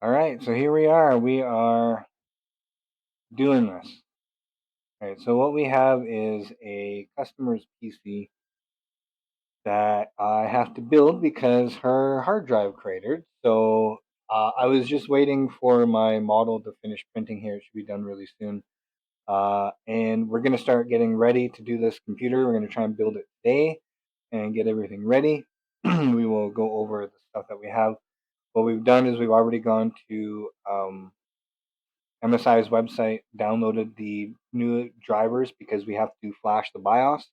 All right, so here we are. We are doing this. All right, so what we have is a customer's PC that I have to build because her hard drive cratered. So I was just waiting for my model to finish printing here. It should be done really soon. And we're going to start getting ready to do this computer. We're going to try and build it today and get everything ready. We will go over the stuff that we have. What we've done is we've already gone to MSI's website, downloaded the new drivers because we have to flash the BIOS.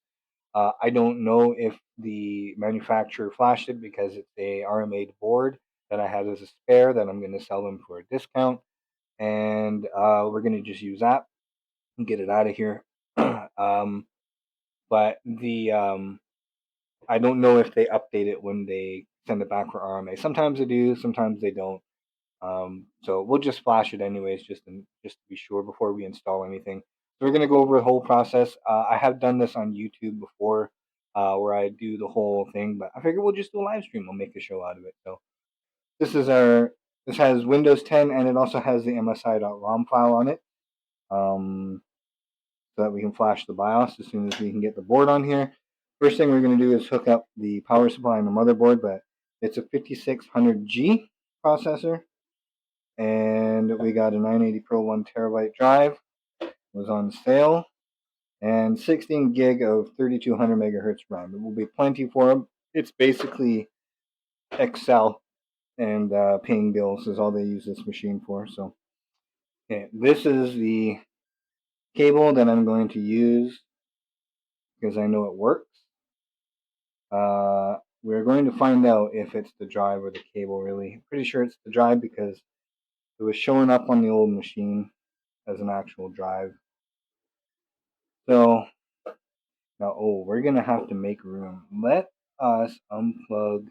I don't know if the manufacturer flashed it because it's a RMA board that I had as a spare that I'm going to sell them for a discount. And we're going to just use that and get it out of here. But I don't know if they update it when they send it back for RMA. Sometimes they do, sometimes they don't. So we'll just flash it anyways, just to be sure before we install anything. So we're gonna go over the whole process. I have done this on YouTube before, where I do the whole thing, but I figure we'll just do a live stream. We'll make a show out of it. So this is this has Windows 10 and it also has the MSI.ROM file on it, so that we can flash the BIOS as soon as we can get the board on here. First thing we're gonna do is hook up the power supply and the motherboard, but it's a 5600G processor. And we got a 980 Pro 1 terabyte drive. It was on sale, and 16 gig of 3200 megahertz RAM. It will be plenty for them. It's basically Excel and paying bills is all they use this machine for. So, okay, this is the cable that I'm going to use because I know it works. We're going to find out if it's the drive or the cable. Really, I'm pretty sure it's the drive because it was showing up on the old machine as an actual drive. So now, we're gonna have to make room. Let us unplug.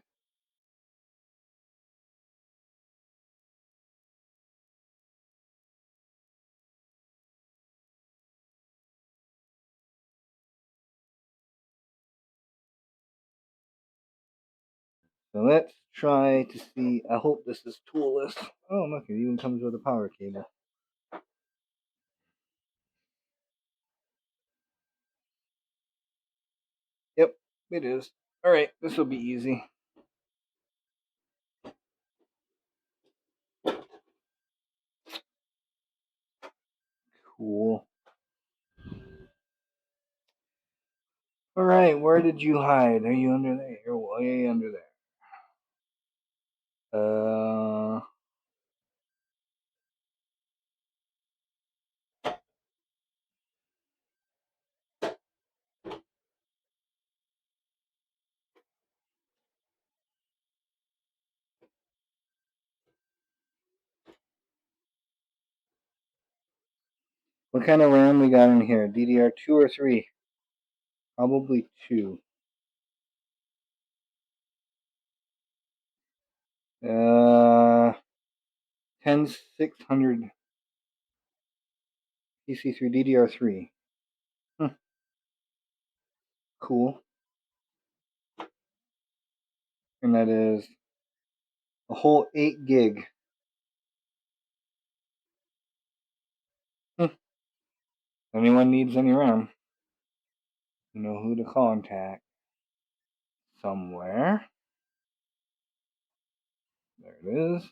So let's try to see. I hope this is toolless. Oh, look, it even comes with a power cable. Yep, it is. All right, this will be easy. Cool. All right, where did you hide? Are you under there? You're way under there. What kind of RAM we got in here? DDR2 or 3? Probably 2. 10600 PC3 DDR3. Cool. And that is a whole 8 gig. If anyone needs any RAM, you know who to contact. Somewhere. There it is.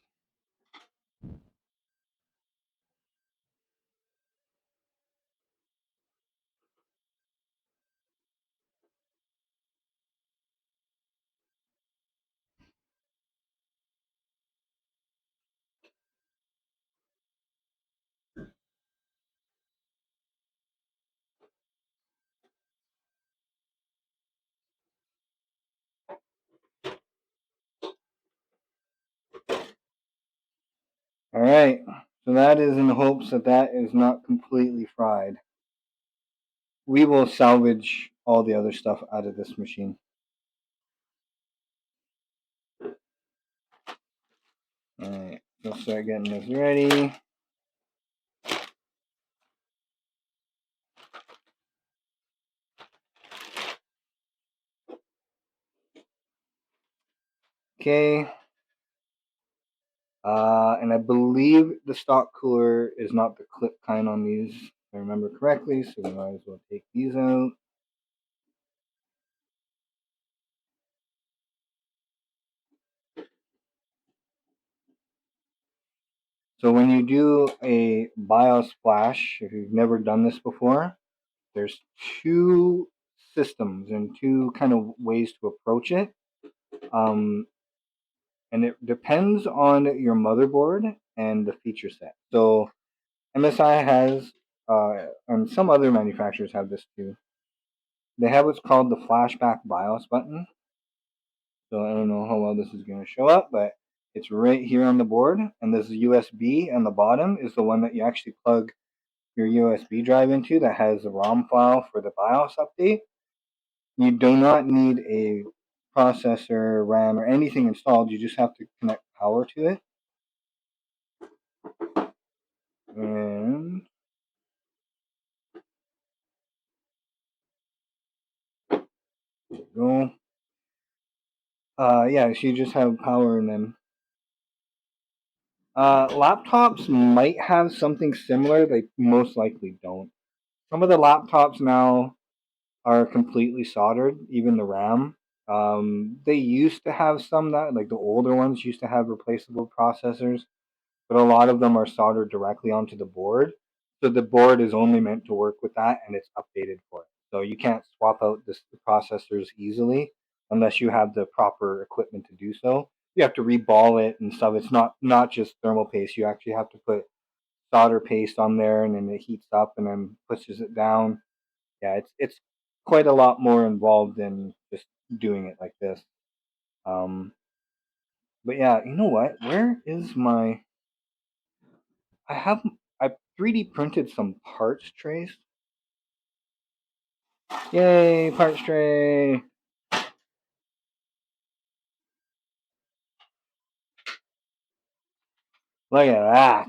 Alright, so that is in hopes that that is not completely fried. We will salvage all the other stuff out of this machine. Alright, let's start getting this ready. Okay. And I believe the stock cooler is not the clip kind on these, if I remember correctly, so we might as well take these out. So when you do a BIOS flash, if you've never done this before, there's two systems and two kind of ways to approach it. And it depends on your motherboard and the feature set. So MSI has, and some other manufacturers have this too. They have what's called the Flashback BIOS button. So I don't know how well this is going to show up, but it's right here on the board. And this USB on the bottom is the one that you actually plug your USB drive into that has the ROM file for the BIOS update. You do not need a processor, RAM, or anything installed. You just have to connect power to it. And there you go. Yeah, so you just have power and then laptops might have something similar. They most likely don't. Some of the laptops now are completely soldered, even the RAM. They used to have some that, like the older ones, used to have replaceable processors, but a lot of them are soldered directly onto the board. So the board is only meant to work with that, and it's updated for it. So you can't swap out the processors easily unless you have the proper equipment to do so. You have to reball it and stuff. It's not just thermal paste. You actually have to put solder paste on there, and then it heats up and then pushes it down. Yeah, it's quite a lot more involved than just doing it like this. Um, but yeah, you know what? Where is my? I have I 3D printed some parts trays. Yay, parts tray! Look at that!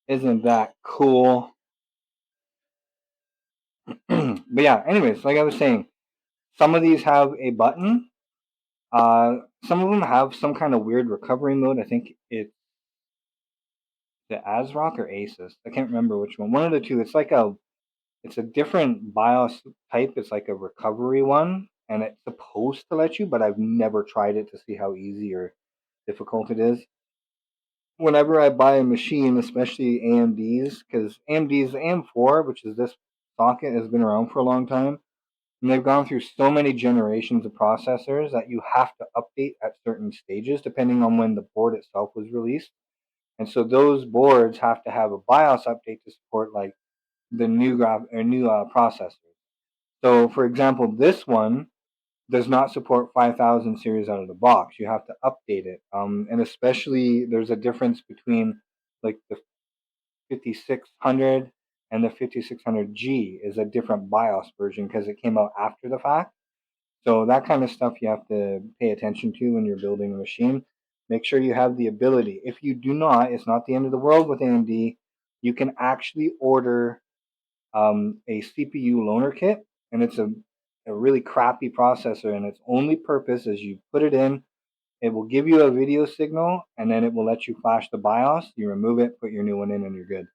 Isn't that cool? But yeah, anyways, like I was saying, some of these have a button. Some of them have some kind of weird recovery mode. I think it's the ASRock or Asus. I can't remember which one. One of the two. It's a different BIOS type. It's like a recovery one, and it's supposed to let you, but I've never tried it to see how easy or difficult it is. Whenever I buy a machine, especially AMD's, because AMD's AM4, which is this socket, has been around for a long time, and they've gone through so many generations of processors that you have to update at certain stages depending on when the board itself was released. And so those boards have to have a BIOS update to support like the new processors. So, for example, this one does not support 5000 series out of the box. You have to update it. And especially there's a difference between like the 5600 and the 5600G is a different BIOS version because it came out after the fact. So that kind of stuff you have to pay attention to when you're building a machine. Make sure you have the ability. If you do not, it's not the end of the world with AMD. You can actually order a CPU loaner kit, and it's a really crappy processor, and its only purpose is you put it in, it will give you a video signal, and then it will let you flash the BIOS. You remove it, put your new one in, and you're good.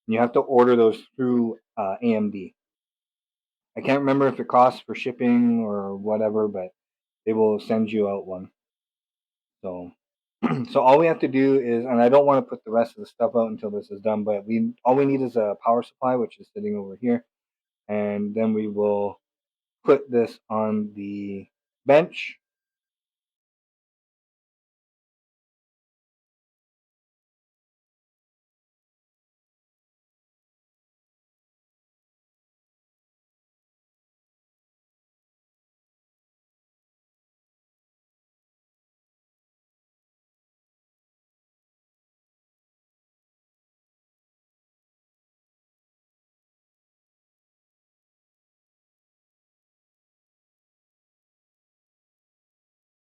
And you have to order those through AMD. I can't remember if it costs for shipping or whatever, but they will send you out one. So, so all we have to do is, and I don't want to put the rest of the stuff out until this is done, but all we need is a power supply, which is sitting over here, and then we will put this on the bench.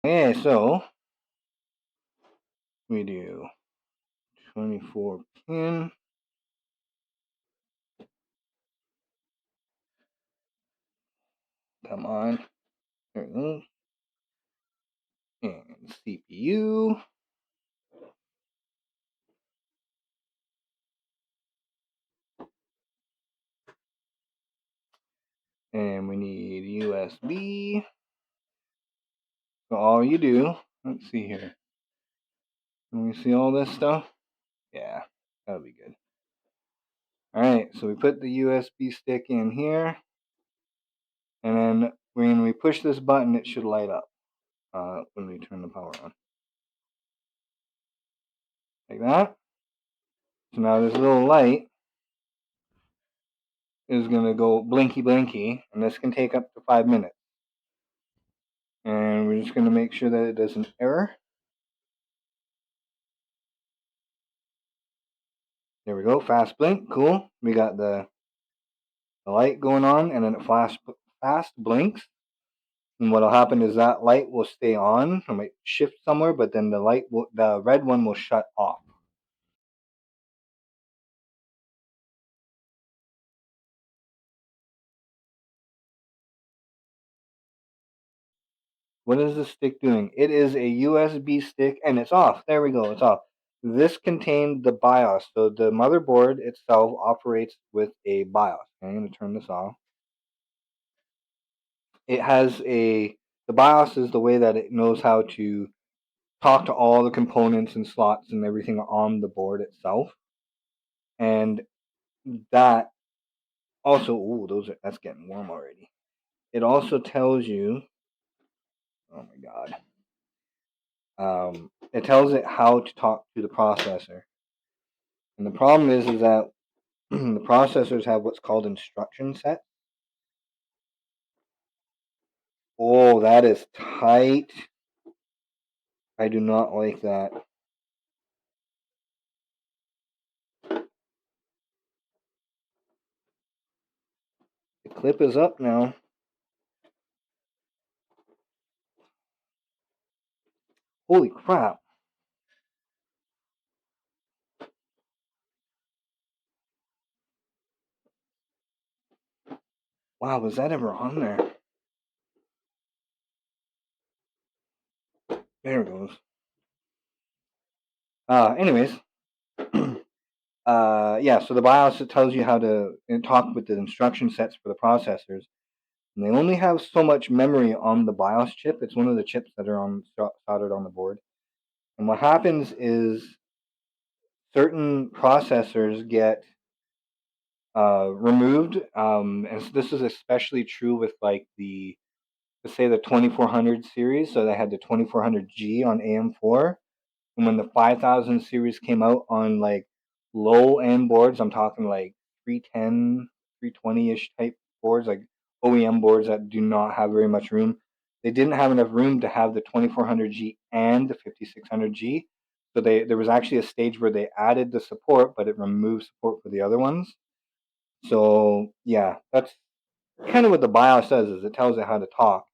Okay, so we do 24 pin. Come on. There we go. And CPU. And we need USB. So all you do, let's see here. Can we see all this stuff? Yeah, that'll be good. Alright, so we put the USB stick in here. And then when we push this button, it should light up when we turn the power on. Like that. So now this little light is going to go blinky blinky, and this can take up to 5 minutes. And we're just going to make sure that it doesn't error. There we go, fast blink, cool. We got the light going on, and then it fast blinks. And what'll happen is that light will stay on. It might shift somewhere, but then the red one will shut off. What is the stick doing? It is a USB stick, and it's off. There we go, it's off. This contained the BIOS. So the motherboard itself operates with a BIOS. I'm going to turn this off. It has the BIOS is the way that it knows how to talk to all the components and slots and everything on the board itself. And that also, that's getting warm already. It also tells you, oh my God, it tells it how to talk to the processor. And the problem is that the processors have what's called instruction set. Oh, that is tight. I do not like that. The clip is up now. Holy crap. Wow, was that ever on there? There it goes. Anyways. Yeah, so the BIOS, it tells you how to talk with the instruction sets for the processors. And they only have so much memory on the BIOS chip. It's one of the chips that are soldered on the board. And what happens is certain processors get removed. And this is especially true with like let's say the 2400 series. So they had the 2400G on AM4. And when the 5000 series came out on like low end boards, I'm talking like 310, 320-ish type boards, like OEM boards that do not have very much room. They didn't have enough room to have the 2400G and the 5600G. So there was actually a stage where they added the support, but it removed support for the other ones. So yeah, that's kind of what the BIOS says, is it tells it how to talk,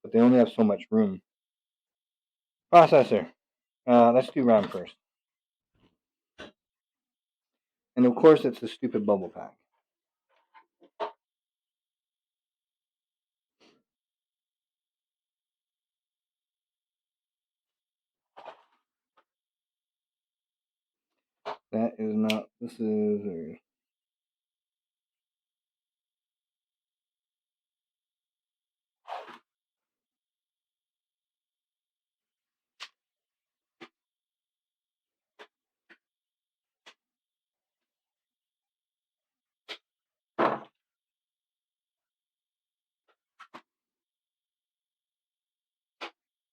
but they only have so much room. Processor. Let's do RAM first. And of course, it's the stupid bubble pack. That is not, this is,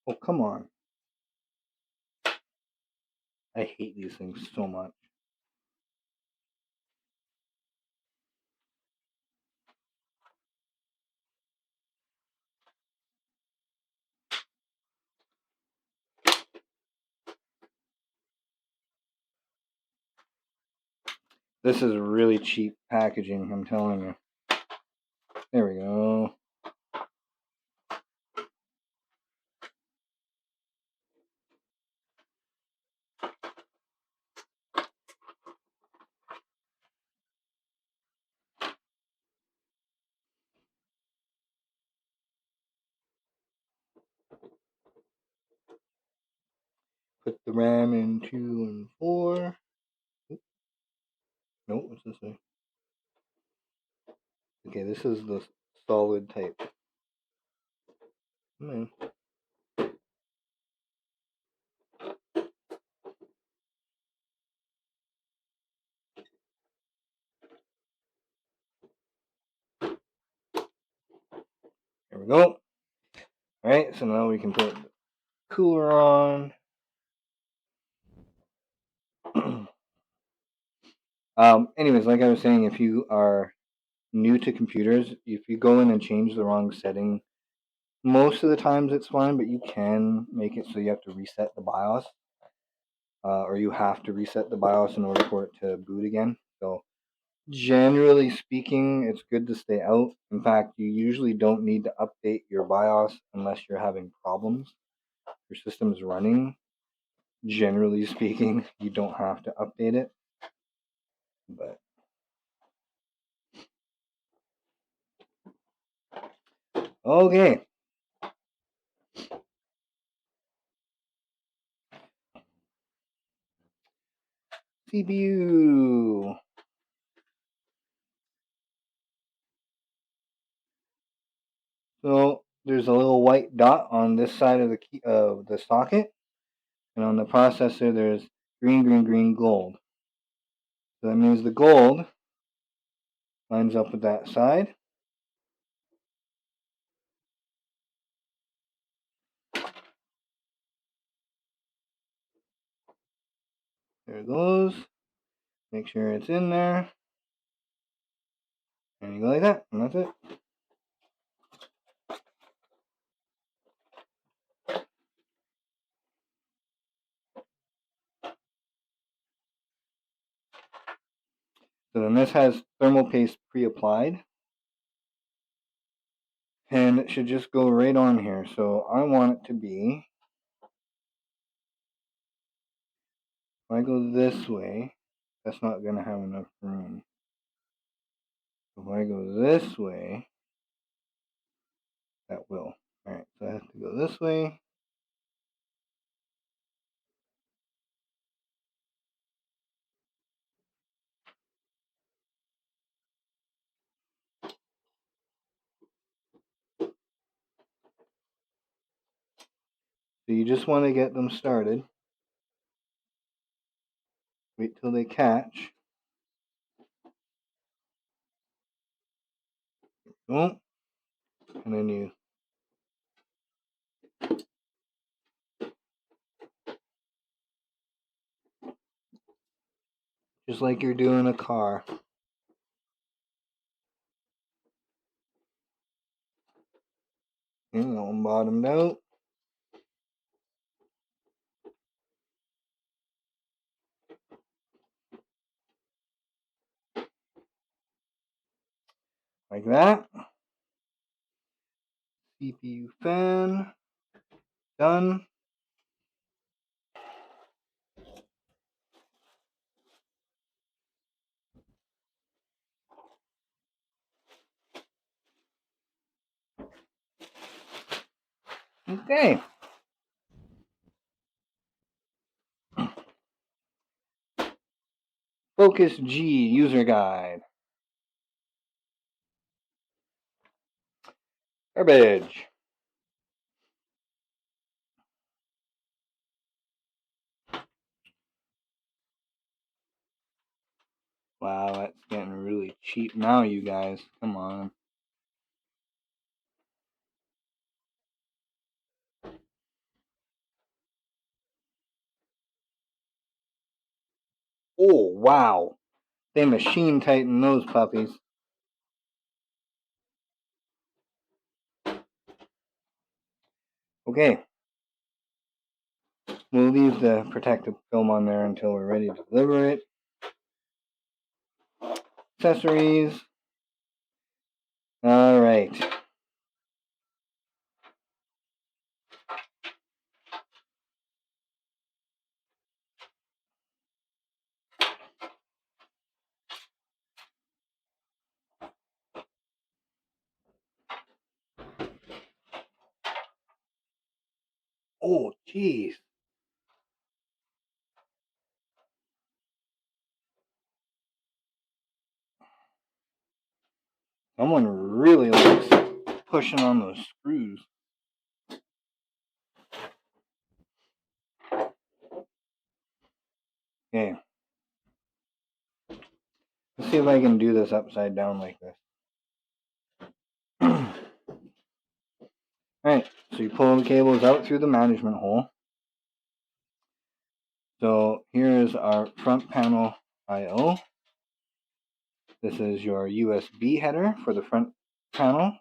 oh, come on. I hate these things so much. This is really cheap packaging, I'm telling you. There we go. Put the RAM in 2 and 4. Nope, what's this way? Okay, this is the solid type. Come on. There we go. Alright, so now we can put the cooler on. Anyways, like I was saying, if you are new to computers, if you go in and change the wrong setting, most of the times it's fine, but you can make it so you have to reset the BIOS, or you have to reset the BIOS in order for it to boot again. So generally speaking, it's good to stay out. In fact, you usually don't need to update your BIOS unless you're having problems. Your system's running. Generally speaking, you don't have to update it. But okay. CPU. So there's a little white dot on this side of the key of the socket, and on the processor there's green, green, green, gold. So that means the gold lines up with that side. There it goes. Make sure it's in there. And you go like that, and that's it. So then this has thermal paste pre-applied. And it should just go right on here. So I want it to be, if I go this way, that's not going to have enough room. If I go this way, that will. Alright, so I have to go this way. So you just want to get them started. Wait till they catch. Boom. And then you just like you're doing a car. And that one bottomed out. Like that. CPU fan. Done. Okay. Focus G user guide. Garbage. Wow, that's getting really cheap now, you guys. Come on. Oh, wow. They machine tighten those puppies. Okay. We'll leave the protective film on there until we're ready to deliver it. Accessories. Alright. Oh, jeez. Someone really likes pushing on those screws. Okay. Let's see if I can do this upside down like this. Alright, so you pull the cables out through the management hole. So here is our front panel I/O. This is your USB header for the front panel.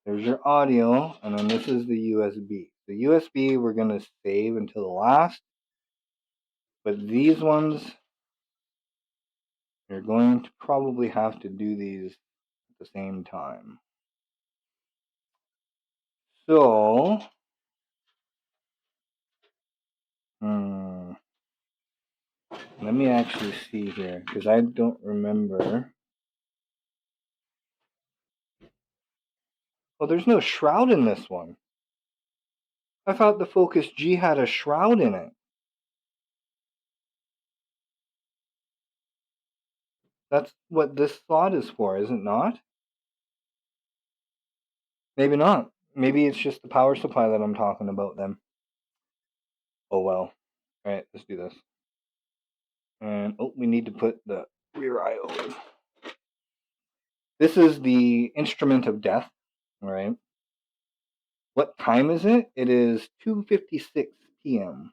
There's your audio, and then this is the USB. The USB we're going to save until the last, but these ones, you're going to probably have to do these at the same time. So, let me actually see here, because I don't remember. Well, there's no shroud in this one. I thought the Focus G had a shroud in it. That's what this slot is for, is it not? Maybe not. Maybe it's just the power supply that I'm talking about then. Oh well. Alright, let's do this. And, we need to put the rear I/O in. This is the instrument of death, alright? What time is it? It is 2:56 p.m.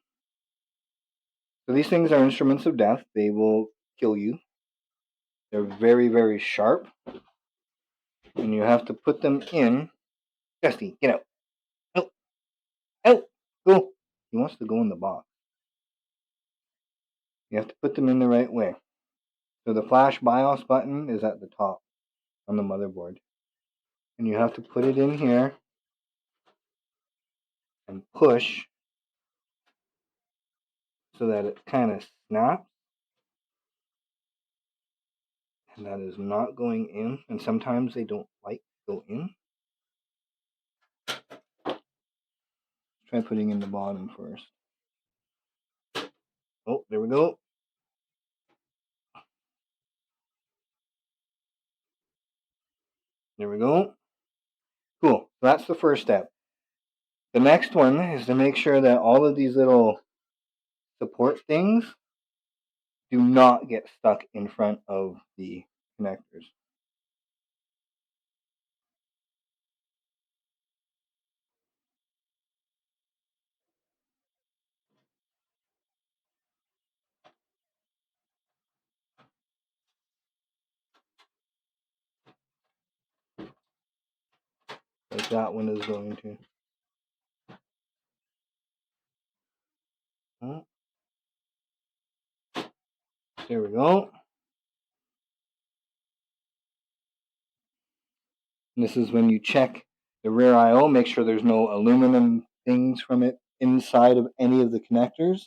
So these things are instruments of death. They will kill you. They're very, very sharp. And you have to put them in. Dusty, get out. Out. Out. Go. He wants to go in the box. You have to put them in the right way. So the flash BIOS button is at the top on the motherboard. And you have to put it in here and push so that it kind of snaps. And that is not going in. And sometimes they don't like to go in. Try putting in the bottom first. Oh, there we go. There we go. Cool. So that's the first step. The next one is to make sure that all of these little support things do not get stuck in front of the connectors. Like that one is going to. There we go. And this is when you check the rear I/O, make sure there's no aluminum things from it inside of any of the connectors.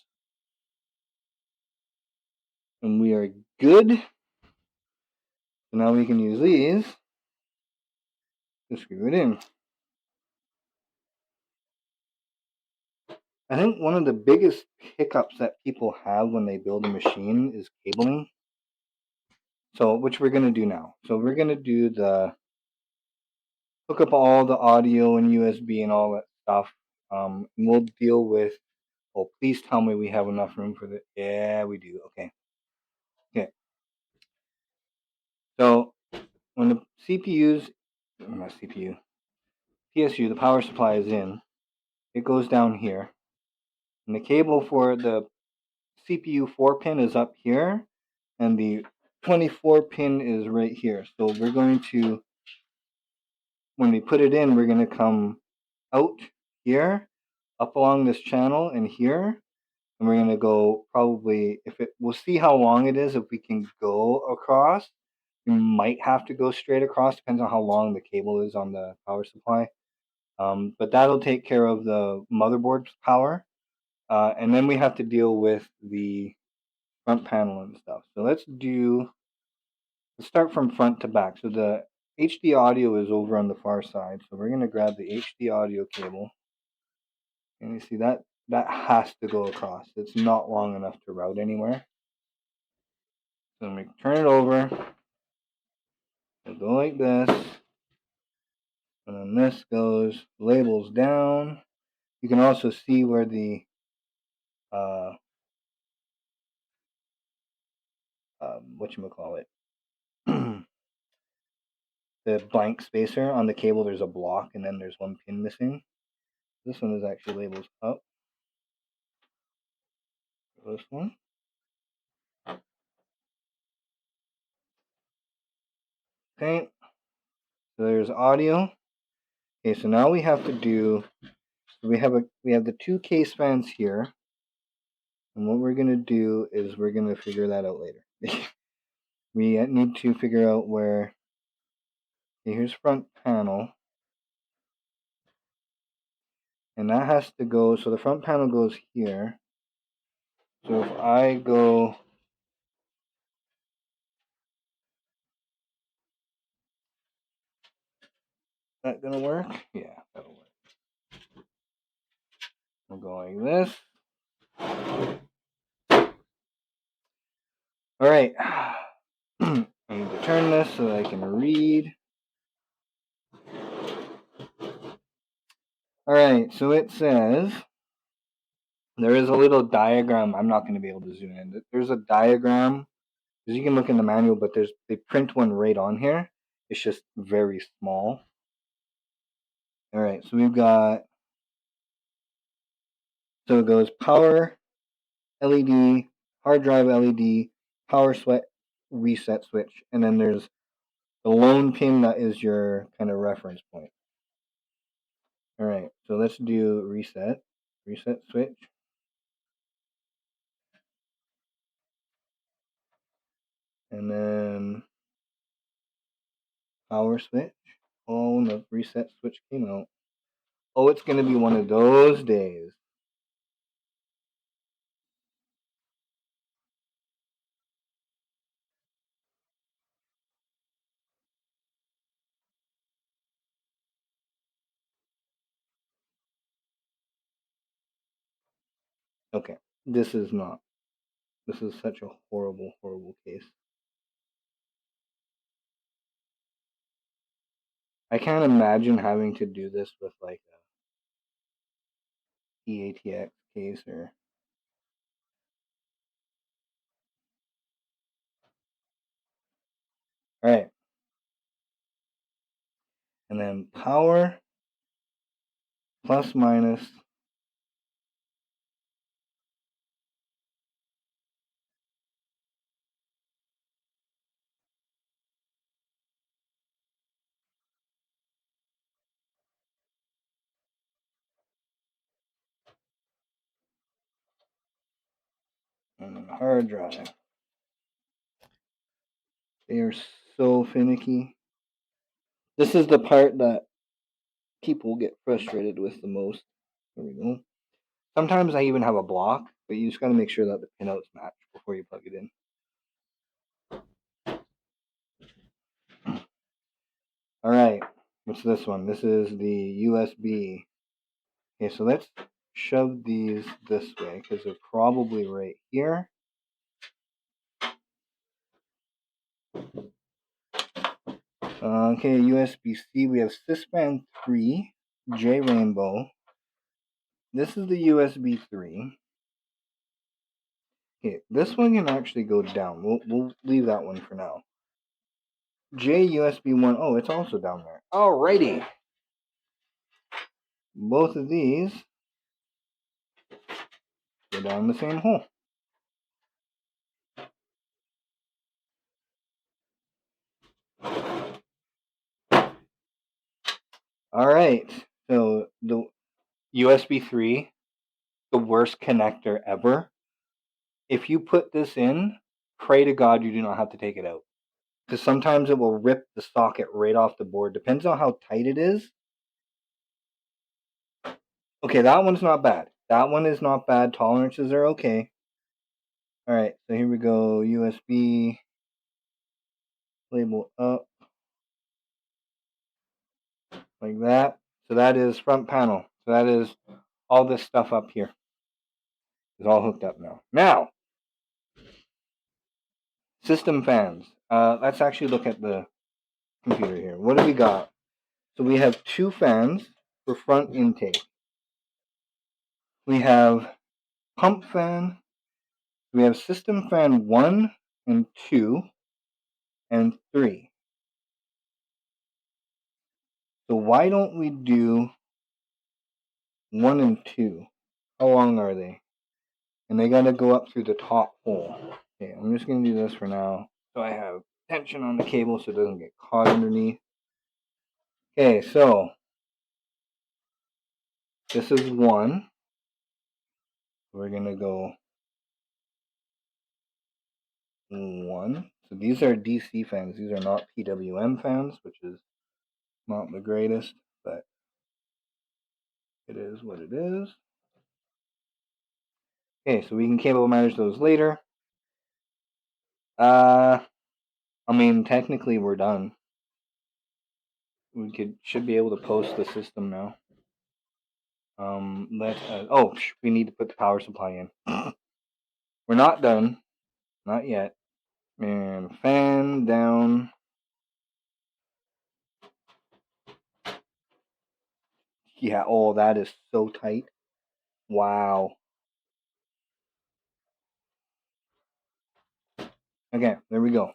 And we are good. So now we can use these to screw it in. I think one of the biggest hiccups that people have when they build a machine is cabling. So, which we're going to do now. So we're going to do the hook up all the audio and USB and all that stuff. And we'll deal with, oh, please tell me we have enough room for this. Yeah, we do. Okay. Okay. So when the CPU's, not CPU, PSU, the power supply is in, it goes down here. And the cable for the CPU 4 pin is up here. And the 24 pin is right here. So we're going to, when we put it in, we're going to come out here, up along this channel and here. And we're going to go probably, we'll see how long it is. If we can go across, we might have to go straight across. Depends on how long the cable is on the power supply. But that'll take care of the motherboard's power. And then we have to deal with the front panel and stuff. So let's start from front to back. So the HD audio is over on the far side. So we're going to grab the HD audio cable. And you see that has to go across. It's not long enough to route anywhere. So we turn it over. go like this, and then this goes labels down. You can also see where the whatchamacallit, the blank spacer on the cable, there's a block and then there's one pin missing. This one is actually labeled up. This one. Okay, so there's audio. Okay, so now we have to do, we have the two case fans here, and what we're gonna do is we're gonna figure that out later. We need to figure out where. Okay, here's front panel, and that has to go. So the front panel goes here. So if I go, that gonna work? Yeah, that'll work. We'll go like this. All right. I need to turn this so that I can read. All right, so it says there is a little diagram. I'm not going to be able to zoom in. There's a diagram, because you can look in the manual, but they print one right on here. It's just very small. All right, so we've got, so it goes power LED, hard drive LED, power sweat reset switch, and then there's the lone pin that is your kind of reference point. All right, so let's do reset switch. And then power switch. Oh, the reset switch came out. Oh, it's going to be one of those days. Okay, this is not. This is such a horrible, horrible case. I can't imagine having to do this with like a EATX case or. All right. And then power, plus minus. And then hard drive. They are so finicky. This is the part that people get frustrated with the most. There we go. Sometimes I even have a block, but you just got to make sure that the pinouts match before you plug it in. All right, what's this one? This is the USB. Okay, so let's shove these this way because they're probably right here. Okay, USB-C. We have Sysband 3, J Rainbow. This is the USB 3. Okay, this one can actually go down. We'll leave that one for now. J USB 1. Oh, it's also down there. Alrighty. Both of these go down the same hole. Alright, so the USB 3, the worst connector ever. If you put this in, pray to God you do not have to take it out. Because sometimes it will rip the socket right off the board. Depends on how tight it is. Okay, that one's not bad. That one is not bad. Tolerances are okay. Alright, so here we go. USB. Label up. Like that. So that is front panel. So that is all this stuff up here. It's all hooked up now. Now, system fans. Let's actually look at the computer here. What do we got? So we have 2 fans for front intake. We have pump fan. We have system fan 1 and 2 and 3. So why don't we do 1 and 2? How long are they? And they gotta go up through the top hole. Okay, I'm just gonna do this for now. So I have tension on the cable so it doesn't get caught underneath. Okay, so this is 1. We're gonna go 1. So these are DC fans. These are not PWM fans, which is not the greatest, but it is what it is. Okay, so we can cable manage those later. I mean, technically we're done. We should be able to post the system now. We need to put the power supply in. We're not done, not yet. And fan down. Yeah, oh, that is so tight. Wow. Okay, there we go.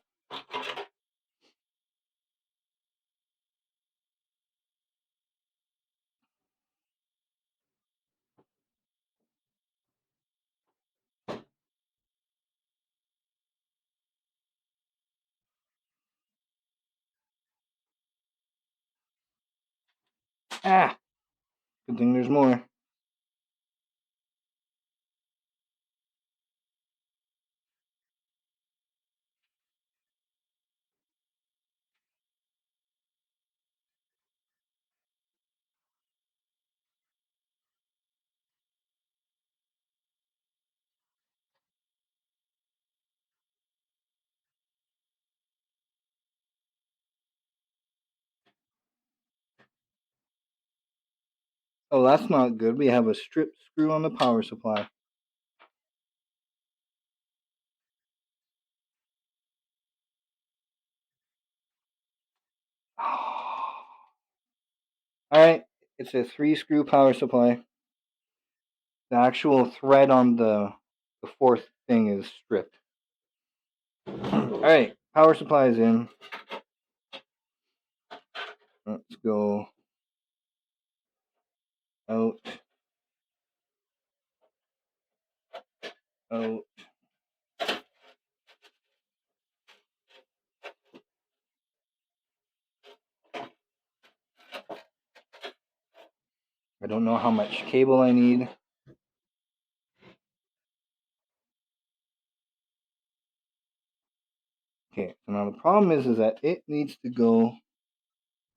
Ah, good thing there's more. Oh, that's not good. We have a strip screw on the power supply. Alright, it's a 3-screw power supply. The actual thread on the 4th thing is stripped. Alright, power supply is in. Let's go out. Out. I don't know how much cable I need. Okay, so now the problem is that it needs to go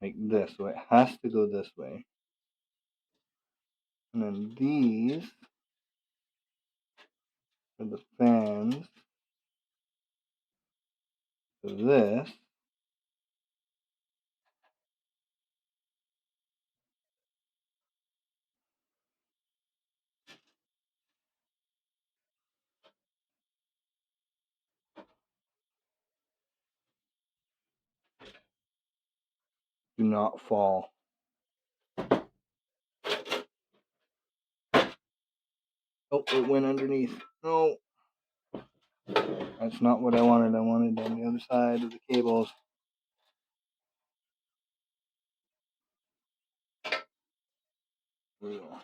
like this, so it has to go this way. And then these are the fans for this. Do not fall. Oh, it went underneath. No. That's not what I wanted. I wanted on the other side of the cables. There we go.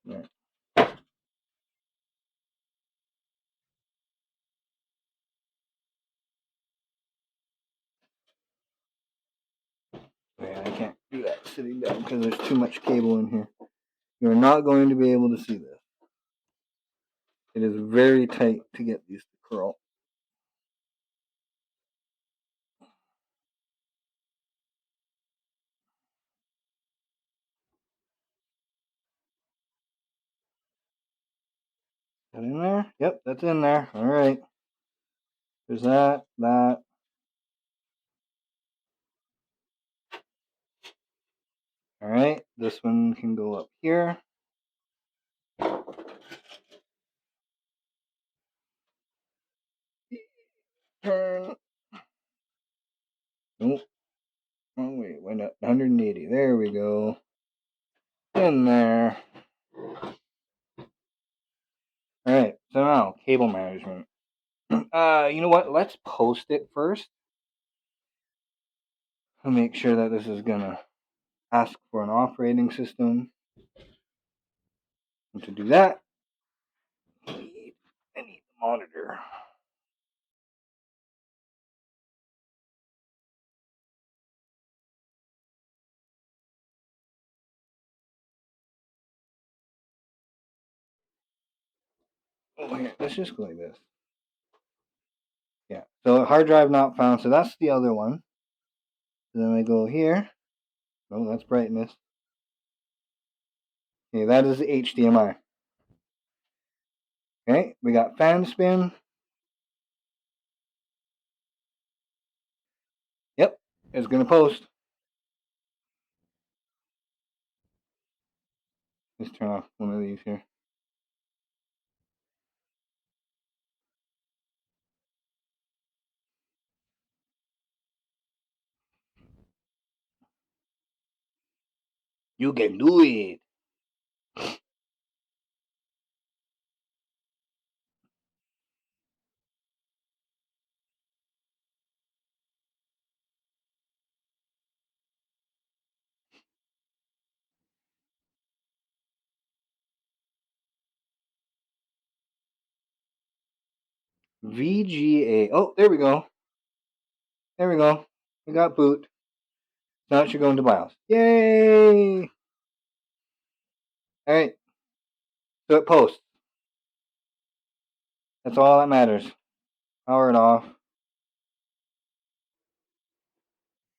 There. Yeah, I can't do that sitting down because there's too much cable in here. You're not going to be able to see this. It is very tight to get these to curl. That in there? Yep, that's in there. All right. There's that. All right. This one can go up here. Turn. Nope. Oh, wait, went up 180. There we go. In there. Alright, so now, cable management. You know what? Let's post it first. I'll make sure that this is gonna ask for an operating system. And to do that, I need the monitor. Oh, here, let's just go like this. Yeah, so hard drive not found, so that's the other one. Then I go here. Oh, that's brightness. Okay, that is the HDMI. Okay, we got fan spin. Yep, it's gonna post. Let's turn off one of these here. You can do it. VGA. Oh, there we go. There we go. We got boot. Now it should go into BIOS. Yay! Alright. So it posts. That's all that matters. Power it off.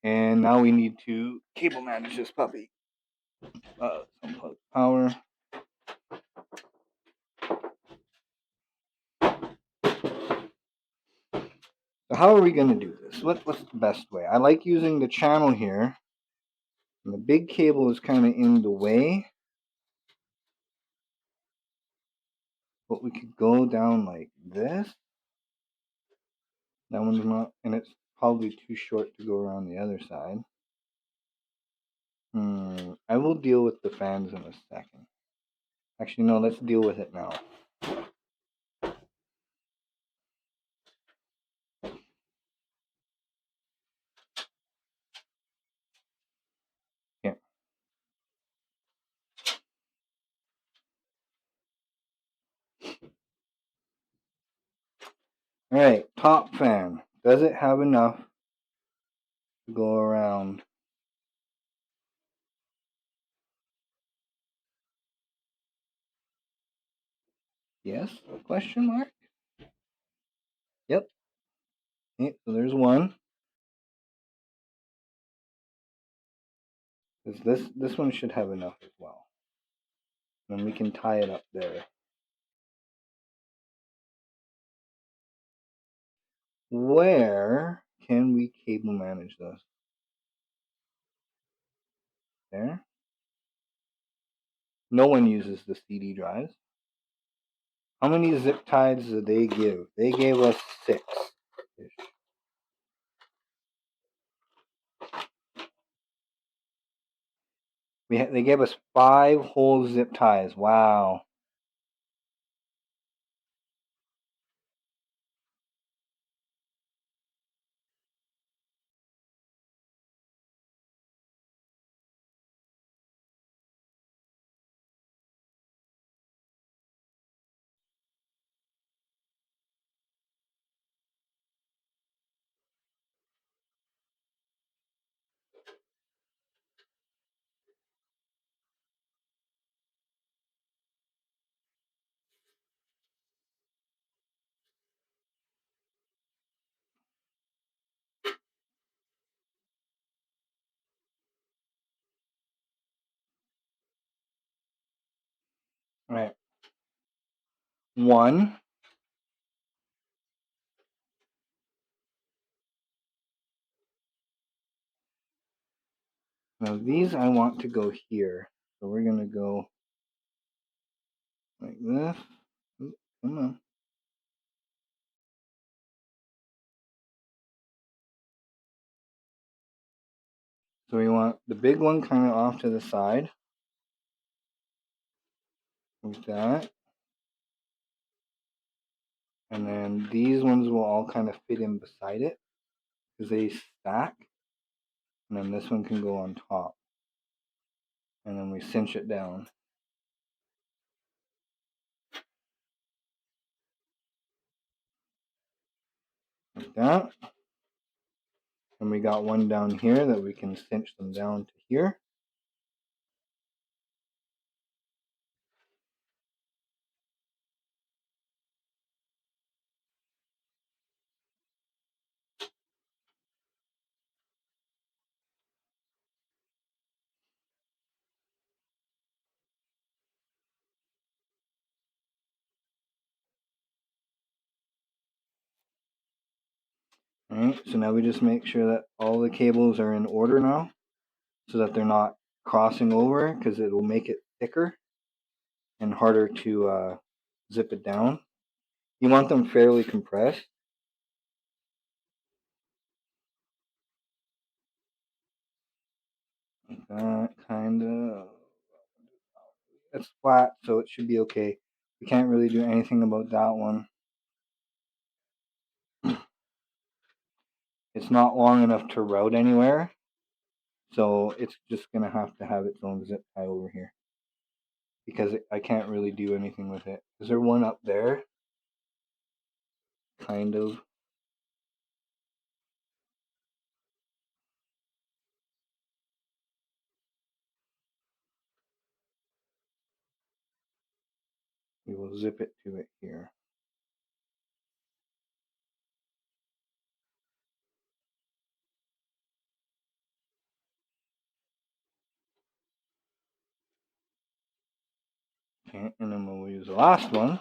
And now we need to cable manage this puppy. Unplug power. So how are we going to do this? What's the best way? I like using the channel here. And the big cable is kind of in the way. But we could go down like this. That one's not, and it's probably too short to go around the other side. I will deal with the fans in a second. Actually, no, let's deal with it now. Here. Alright, top fan. Does it have enough to go around? Yes? Question mark? Yep. Okay, so there's one. This one should have enough as well. And we can tie it up there. Where can we cable manage this? There. No one uses the CD drives. How many zip ties did they give? They gave us 6. They gave us 5 whole zip ties. Wow. All right. 1. Now these I want to go here. So we're going to go like this. Ooh, come on. So we want the big one kind of off to the side, like that. And then these ones will all kind of fit in beside it because they stack. And then this one can go on top. And then we cinch it down. Like that. And we got one down here that we can cinch them down to here. Alright, so now we just make sure that all the cables are in order now, so that they're not crossing over, because it will make it thicker and harder to zip it down. You want them fairly compressed. Like that, kind of. It's flat, so it should be okay. We can't really do anything about that one. It's not long enough to route anywhere, so it's just going to have its own zip tie over here. Because I can't really do anything with it. Is there one up there? Kind of. We will zip it to it here. Okay, and then we'll use the last one.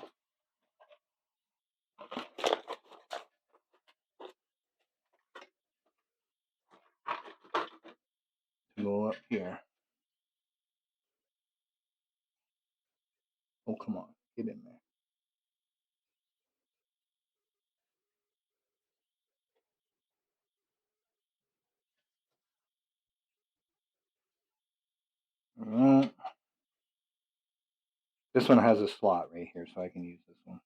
To go up here. Oh, come on. Get in there. Alright. This one has a slot right here, so I can use this one.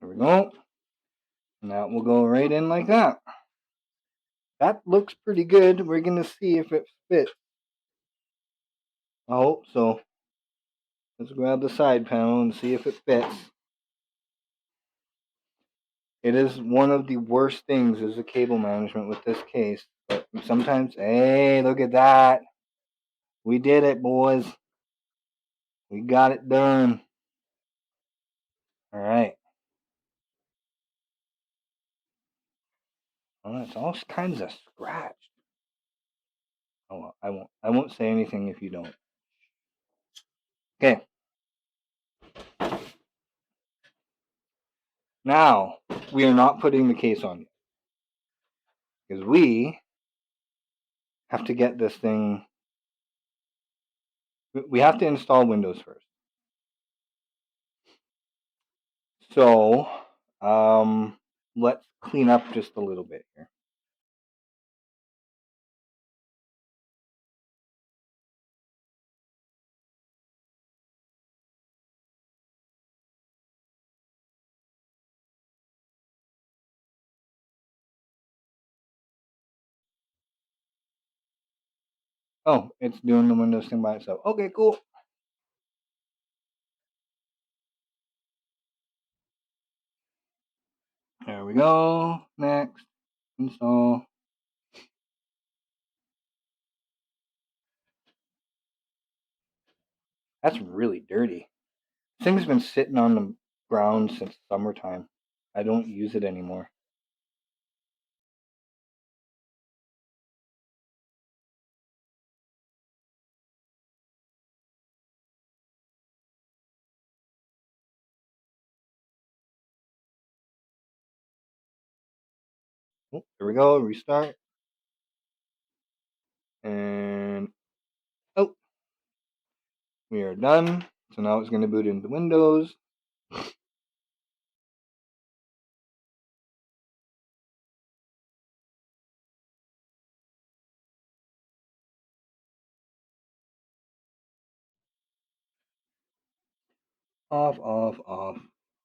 There we go. And that will go right in like that. That looks pretty good. We're going to see if it fits. I hope so. Let's grab the side panel and see if it fits. It is one of the worst things is the cable management with this case. But sometimes, hey, look at that. We did it, boys. We got it done. All right. Well, it's all kinds of scratched. Oh, well, I won't say anything if you don't. Okay. Now we are not putting the case on yet because we have to get this thing. We have to install Windows first. So let's clean up just a little bit here. Oh, it's doing the Windows thing by itself. Okay, cool. There we go. Next. Install. That's really dirty. This thing's been sitting on the ground since summertime. I don't use it anymore. Oh, there we go. Restart. And oh, we are done. So now it's going to boot into Windows. Off, off, off,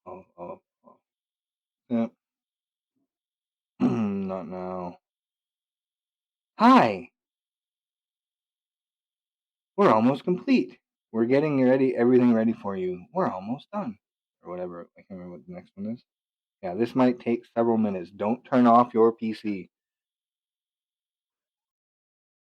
off, off, off. Yep. Not now. Hi! We're almost complete. We're getting everything ready for you. We're almost done. Or whatever. I can't remember what the next one is. Yeah, this might take several minutes. Don't turn off your PC.